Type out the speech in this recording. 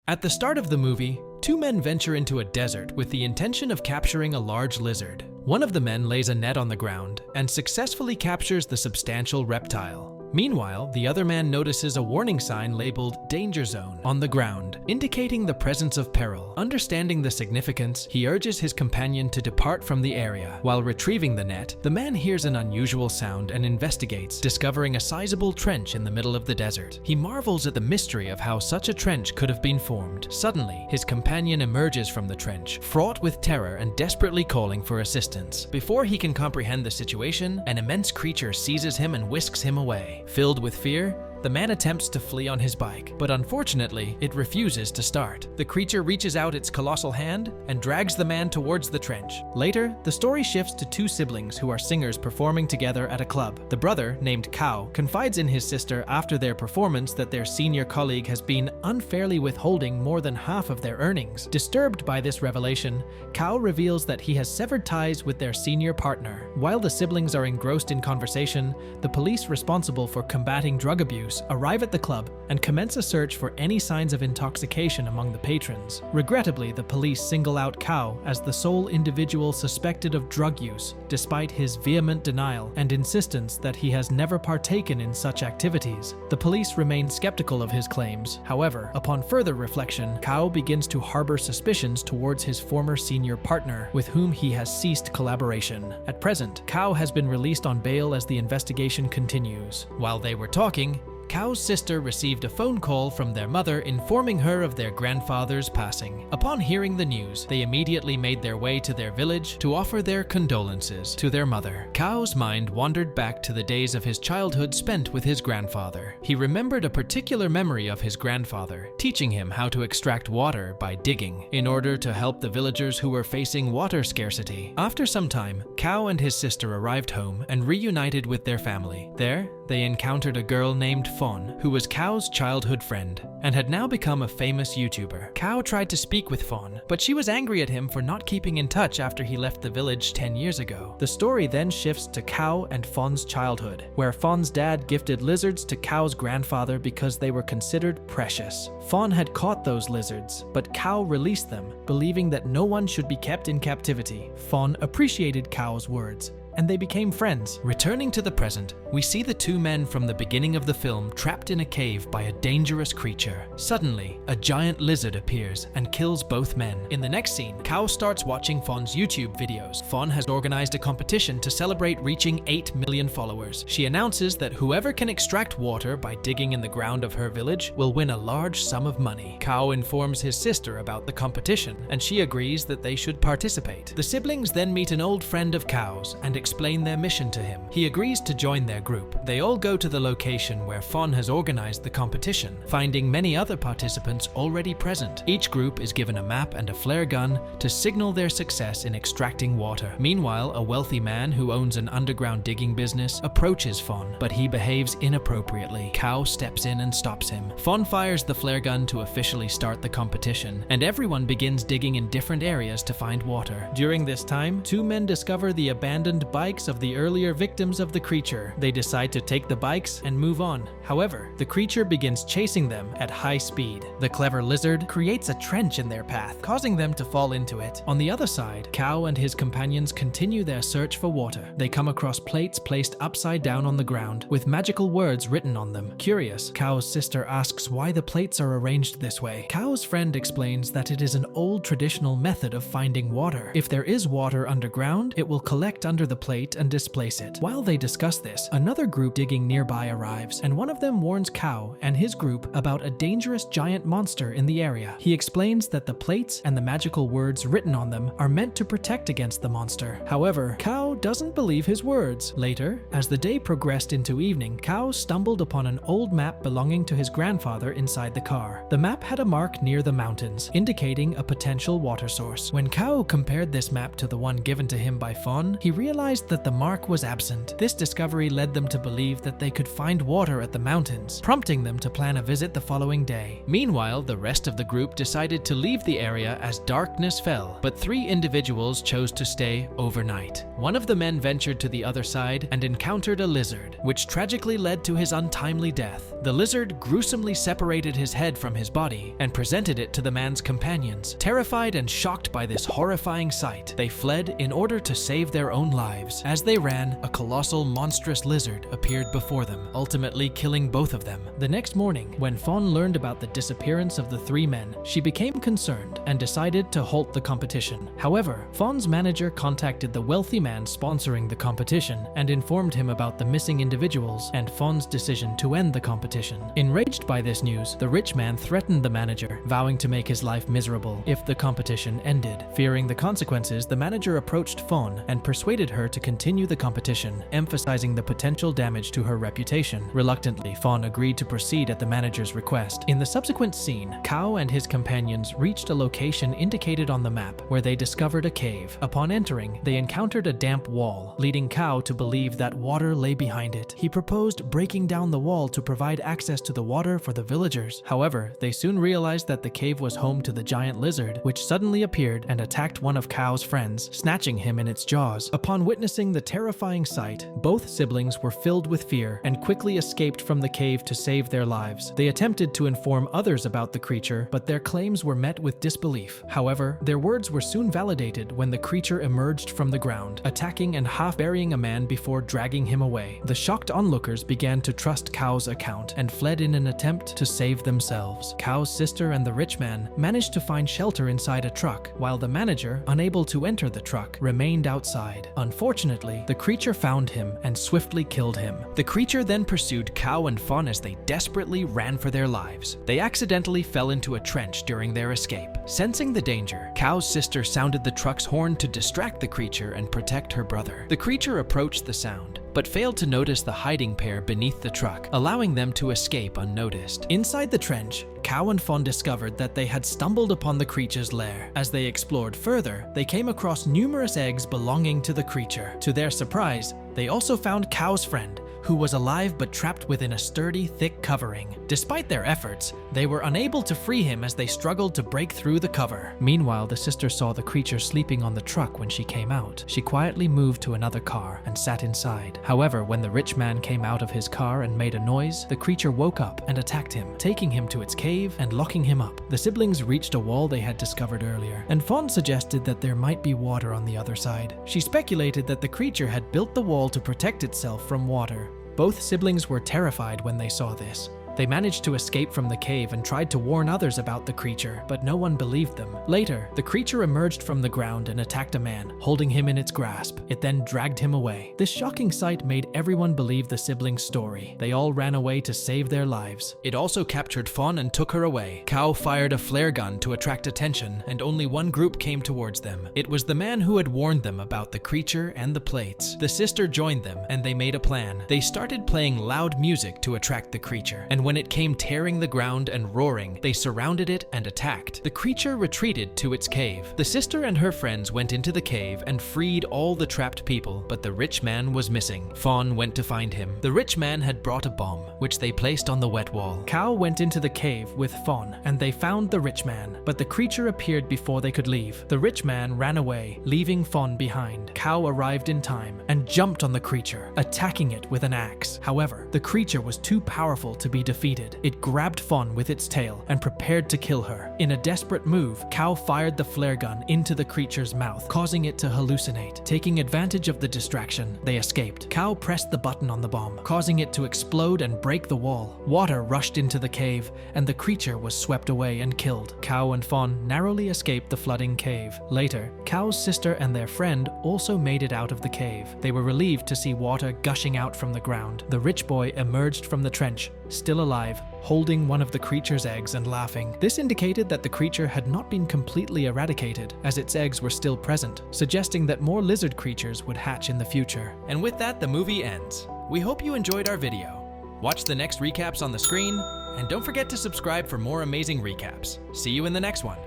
At the start of the movie, two men venture into a desert with the intention of capturing a large lizard. One of the men lays a net on the ground and successfully captures the substantial reptile. Meanwhile, the other man notices a warning sign labeled "Danger Zone" on the ground, indicating the presence of peril. Understanding the significance, he urges his companion to depart from the area. While retrieving the net, the man hears an unusual sound and investigates, discovering a sizable trench in the middle of the desert. He marvels at the mystery of how such a trench could have been formed. Suddenly, his companion emerges from the trench, fraught with terror and desperately calling for assistance. Before he can comprehend the situation, an immense creature seizes him and whisks him away. Filled with fear, the man attempts to flee on his bike, but unfortunately, it refuses to start. The creature reaches out its colossal hand and drags the man towards the trench. Later, the story shifts to two siblings who are singers performing together at a club. The brother, named Kao, confides in his sister after their performance that their senior colleague has been unfairly withholding more than half of their earnings. Disturbed by this revelation, Kao reveals that he has severed ties with their senior partner. While the siblings are engrossed in conversation, the police responsible for combating drug abuse arrive at the club and commence a search for any signs of intoxication among the patrons. Regrettably, the police single out Kao as the sole individual suspected of drug use, despite his vehement denial and insistence that he has never partaken in such activities. The police remain skeptical of his claims. However, upon further reflection, Kao begins to harbor suspicions towards his former senior partner, with whom he has ceased collaboration. At present, Kao has been released on bail as the investigation continues. While they were talking, Kao's sister received a phone call from their mother informing her of their grandfather's passing. Upon hearing the news, they immediately made their way to their village to offer their condolences to their mother. Kao's mind wandered back to the days of his childhood spent with his grandfather. He remembered a particular memory of his grandfather, teaching him how to extract water by digging, in order to help the villagers who were facing water scarcity. After some time, Kao and his sister arrived home and reunited with their family. There, they encountered a girl named Fawn, who was Kao's childhood friend and had now become a famous YouTuber. Kao tried to speak with Fawn, but she was angry at him for not keeping in touch after he left the village 10 years ago. The story then shifts to Kao and Fawn's childhood, where Fawn's dad gifted lizards to Kao's grandfather because they were considered precious. Fawn had caught those lizards, but Kao released them, believing that no one should be kept in captivity. Fawn appreciated Kao's words, and they became friends. Returning to the present, we see the two men from the beginning of the film trapped in a cave by a dangerous creature. Suddenly, a giant lizard appears and kills both men. In the next scene, Kao starts watching Fawn's YouTube videos. Fawn has organized a competition to celebrate reaching 8 million followers. She announces that whoever can extract water by digging in the ground of her village will win a large sum of money. Kao informs his sister about the competition, and she agrees that they should participate. The siblings then meet an old friend of Kao's and explain their mission to him. He agrees to join their group. They all go to the location where Fawn has organized the competition, finding many other participants already present. Each group is given a map and a flare gun to signal their success in extracting water. Meanwhile, a wealthy man who owns an underground digging business approaches Fawn, but he behaves inappropriately. Kao steps in and stops him. Fawn fires the flare gun to officially start the competition, and everyone begins digging in different areas to find water. During this time, two men discover the abandoned bikes of the earlier victims of the creature. They decide to take the bikes and move on. However, the creature begins chasing them at high speed. The clever lizard creates a trench in their path, causing them to fall into it. On the other side, Kao and his companions continue their search for water. They come across plates placed upside down on the ground, with magical words written on them. Curious, Kao's sister asks why the plates are arranged this way. Kao's friend explains that it is an old traditional method of finding water. If there is water underground, it will collect under the plate and displace it. While they discuss this, another group digging nearby arrives, and one of them warns Kao and his group about a dangerous giant monster in the area. He explains that the plates and the magical words written on them are meant to protect against the monster. However, Kao doesn't believe his words. Later, as the day progressed into evening, Kao stumbled upon an old map belonging to his grandfather inside the car. The map had a mark near the mountains, indicating a potential water source. When Kao compared this map to the one given to him by Fawn, he realized that the mark was absent. This discovery led them to believe that they could find water at the mountains, prompting them to plan a visit the following day. Meanwhile, the rest of the group decided to leave the area as darkness fell, but 3 individuals chose to stay overnight. One of the men ventured to the other side and encountered a lizard, which tragically led to his untimely death. The lizard gruesomely separated his head from his body and presented it to the man's companions. Terrified and shocked by this horrifying sight, they fled in order to save their own lives. As they ran, a colossal, monstrous lizard appeared before them, ultimately killing both of them. The next morning, when Fawn learned about the disappearance of the three men, she became concerned and decided to halt the competition. However, Fawn's manager contacted the wealthy man sponsoring the competition and informed him about the missing individuals and Fawn's decision to end the competition. Enraged by this news, the rich man threatened the manager, vowing to make his life miserable if the competition ended. Fearing the consequences, the manager approached Fawn and persuaded her to continue the competition, emphasizing the potential damage to her reputation. Reluctantly, Fawn agreed to proceed at the manager's request. In the subsequent scene, Kao and his companions reached a location indicated on the map where they discovered a cave. Upon entering, they encountered a damp wall, leading Kao to believe that water lay behind it. He proposed breaking down the wall to provide access to the water for the villagers. However, they soon realized that the cave was home to the giant lizard, which suddenly appeared and attacked one of Kao's friends, snatching him in its jaws. Upon witnessing the terrifying sight, both siblings were filled with fear and quickly escaped from the cave to save their lives. They attempted to inform others about the creature, but their claims were met with disbelief. However, their words were soon validated when the creature emerged from the ground, attacking and half-burying a man before dragging him away. The shocked onlookers began to trust Kao's account and fled in an attempt to save themselves. Kao's sister and the rich man managed to find shelter inside a truck, while the manager, unable to enter the truck, remained outside. Unfortunately, the creature found him and swiftly killed him. The creature then pursued Kao and Fawn as they desperately ran for their lives. They accidentally fell into a trench during their escape. Sensing the danger, Kao's sister sounded the truck's horn to distract the creature and protect her brother. The creature approached the sound, but failed to notice the hiding pair beneath the truck, allowing them to escape unnoticed. Inside the trench, Kao and Fawn discovered that they had stumbled upon the creature's lair. As they explored further, they came across numerous eggs belonging to the creature. To their surprise, they also found Kao's friend, who was alive but trapped within a sturdy, thick covering. Despite their efforts, they were unable to free him as they struggled to break through the cover. Meanwhile, the sister saw the creature sleeping on the truck when she came out. She quietly moved to another car and sat inside. However, when the rich man came out of his car and made a noise, the creature woke up and attacked him, taking him to its cave and locking him up. The siblings reached a wall they had discovered earlier, and Fawn suggested that there might be water on the other side. She speculated that the creature had built the wall to protect itself from water. Both siblings were terrified when they saw this. They managed to escape from the cave and tried to warn others about the creature, but no one believed them. Later, the creature emerged from the ground and attacked a man, holding him in its grasp. It then dragged him away. This shocking sight made everyone believe the siblings' story. They all ran away to save their lives. It also captured Fawn and took her away. Kao fired a flare gun to attract attention, and only one group came towards them. It was the man who had warned them about the creature and the plates. The sister joined them, and they made a plan. They started playing loud music to attract the creature, and when it came tearing the ground and roaring, they surrounded it and attacked. The creature retreated to its cave. The sister and her friends went into the cave and freed all the trapped people, but the rich man was missing. Fawn went to find him. The rich man had brought a bomb, which they placed on the wet wall. Kao went into the cave with Fawn, and they found the rich man, but the creature appeared before they could leave. The rich man ran away, leaving Fawn behind. Kao arrived in time and jumped on the creature, attacking it with an axe. However, the creature was too powerful to be defeated. It grabbed Fawn with its tail and prepared to kill her. In a desperate move, Kao fired the flare gun into the creature's mouth, causing it to hallucinate. Taking advantage of the distraction, they escaped. Kao pressed the button on the bomb, causing it to explode and break the wall. Water rushed into the cave, and the creature was swept away and killed. Kao and Fawn narrowly escaped the flooding cave. Later, Kao's sister and their friend also made it out of the cave. They were relieved to see water gushing out from the ground. The rich boy emerged from the trench, still alive, holding one of the creature's eggs and laughing. This indicated that the creature had not been completely eradicated, as its eggs were still present, suggesting that more lizard creatures would hatch in the future. And with that, the movie ends. We hope you enjoyed our video. Watch the next recaps on the screen, and don't forget to subscribe for more amazing recaps. See you in the next one.